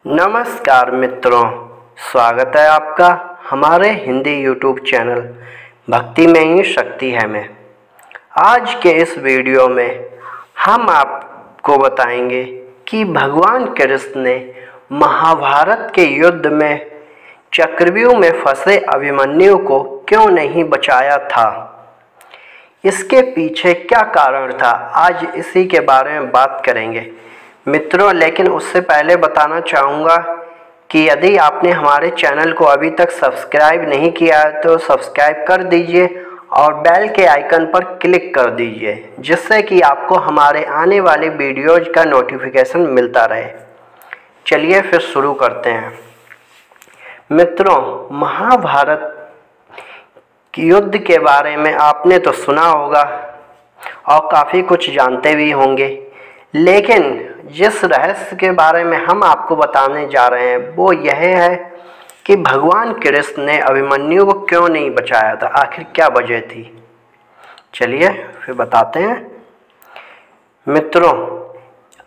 नमस्कार मित्रों, स्वागत है आपका हमारे हिंदी यूट्यूब चैनल भक्ति में ही शक्ति है में। आज के इस वीडियो में हम आपको बताएंगे कि भगवान कृष्ण ने महाभारत के युद्ध में चक्रव्यूह में फंसे अभिमन्यु को क्यों नहीं बचाया था, इसके पीछे क्या कारण था। आज इसी के बारे में बात करेंगे मित्रों। लेकिन उससे पहले बताना चाहूँगा कि यदि आपने हमारे चैनल को अभी तक सब्सक्राइब नहीं किया है तो सब्सक्राइब कर दीजिए और बेल के आइकन पर क्लिक कर दीजिए, जिससे कि आपको हमारे आने वाले वीडियोज़ का नोटिफिकेशन मिलता रहे। चलिए फिर शुरू करते हैं मित्रों। महाभारत की युद्ध के बारे में आपने तो सुना होगा और काफ़ी कुछ जानते भी होंगे, लेकिन जिस रहस्य के बारे में हम आपको बताने जा रहे हैं वो यह है कि भगवान कृष्ण ने अभिमन्यु को क्यों नहीं बचाया था, आखिर क्या वजह थी। चलिए फिर बताते हैं मित्रों।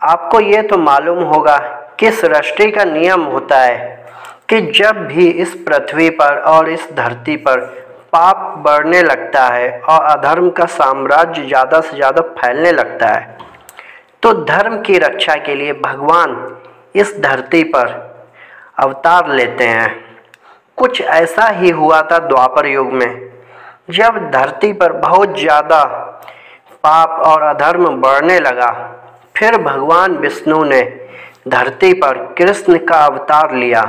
आपको ये तो मालूम होगा कि सृष्टि का नियम होता है कि जब भी इस पृथ्वी पर और इस धरती पर पाप बढ़ने लगता है और अधर्म का साम्राज्य ज़्यादा से ज़्यादा फैलने लगता है, तो धर्म की रक्षा के लिए भगवान इस धरती पर अवतार लेते हैं। कुछ ऐसा ही हुआ था द्वापर युग में, जब धरती पर बहुत ज़्यादा पाप और अधर्म बढ़ने लगा। फिर भगवान विष्णु ने धरती पर कृष्ण का अवतार लिया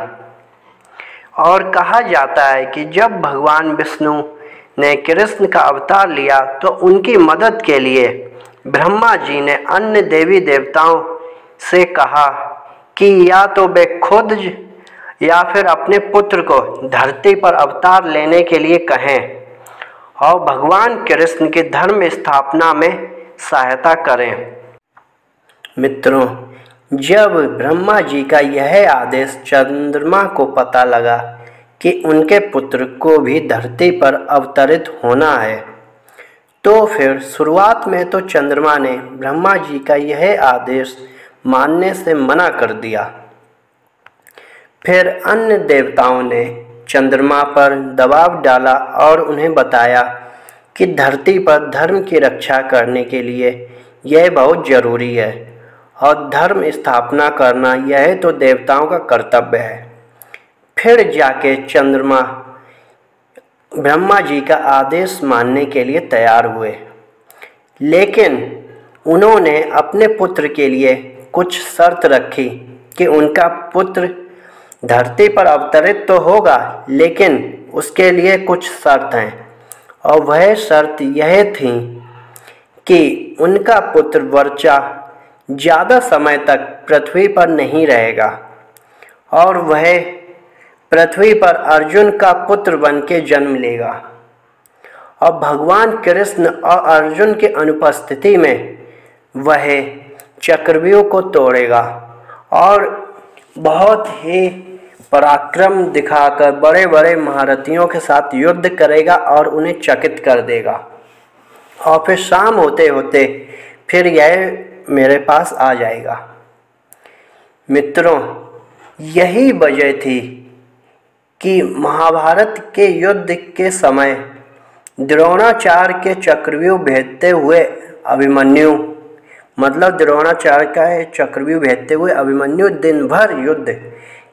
और कहा जाता है कि जब भगवान विष्णु ने कृष्ण का अवतार लिया तो उनकी मदद के लिए ब्रह्मा जी ने अन्य देवी देवताओं से कहा कि या तो वे खुद या फिर अपने पुत्र को धरती पर अवतार लेने के लिए कहें और भगवान कृष्ण की धर्म स्थापना में सहायता करें। मित्रों, जब ब्रह्मा जी का यह आदेश चंद्रमा को पता लगा कि उनके पुत्र को भी धरती पर अवतरित होना है, तो फिर शुरुआत में तो चंद्रमा ने ब्रह्मा जी का यह आदेश मानने से मना कर दिया। फिर अन्य देवताओं ने चंद्रमा पर दबाव डाला और उन्हें बताया कि धरती पर धर्म की रक्षा करने के लिए यह बहुत ज़रूरी है और धर्म स्थापना करना यह तो देवताओं का कर्तव्य है। फिर जाके चंद्रमा ब्रह्मा जी का आदेश मानने के लिए तैयार हुए, लेकिन उन्होंने अपने पुत्र के लिए कुछ शर्त रखी कि उनका पुत्र धरती पर अवतरित तो होगा, लेकिन उसके लिए कुछ शर्त हैं। और वह शर्त यह थी कि उनका पुत्र वर्चा ज़्यादा समय तक पृथ्वी पर नहीं रहेगा और वह पृथ्वी पर अर्जुन का पुत्र बन के जन्म लेगा और भगवान कृष्ण और अर्जुन की अनुपस्थिति में वह चक्रव्यूह को तोड़ेगा और बहुत ही पराक्रम दिखाकर बड़े बड़े महारथियों के साथ युद्ध करेगा और उन्हें चकित कर देगा। और फिर शाम होते होते फिर यह मेरे पास आ जाएगा। मित्रों, यही वजह थी कि महाभारत के युद्ध के समय द्रोणाचार्य के चक्रव्यूह भेदते हुए अभिमन्यु, द्रोणाचार्य का चक्रव्यूह भेदते हुए अभिमन्यु दिन भर युद्ध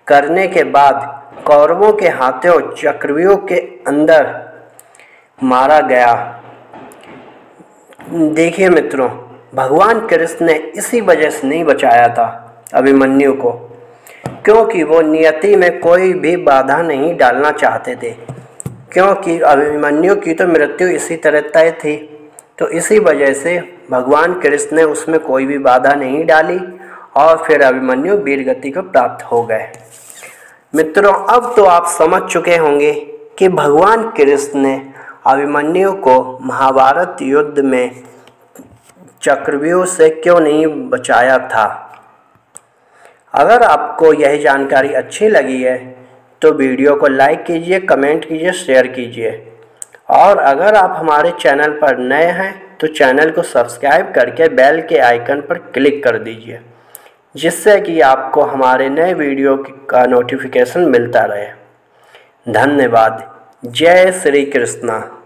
करने के बाद कौरवों के हाथों चक्रव्यूह के अंदर मारा गया। देखिए मित्रों, भगवान कृष्ण ने इसी वजह से नहीं बचाया था अभिमन्यु को, क्योंकि वो नियति में कोई भी बाधा नहीं डालना चाहते थे, क्योंकि अभिमन्यु की तो मृत्यु इसी तरह तय थी। तो इसी वजह से भगवान कृष्ण ने उसमें कोई भी बाधा नहीं डाली और फिर अभिमन्यु वीरगति को प्राप्त हो गए। मित्रों, अब तो आप समझ चुके होंगे कि भगवान कृष्ण ने अभिमन्यु को महाभारत युद्ध में चक्रव्यूह से क्यों नहीं बचाया था। अगर आपको यह जानकारी अच्छी लगी है तो वीडियो को लाइक कीजिए, कमेंट कीजिए, शेयर कीजिए। और अगर आप हमारे चैनल पर नए हैं तो चैनल को सब्सक्राइब करके बेल के आइकन पर क्लिक कर दीजिए, जिससे कि आपको हमारे नए वीडियो का नोटिफिकेशन मिलता रहे। धन्यवाद। जय श्री कृष्णा।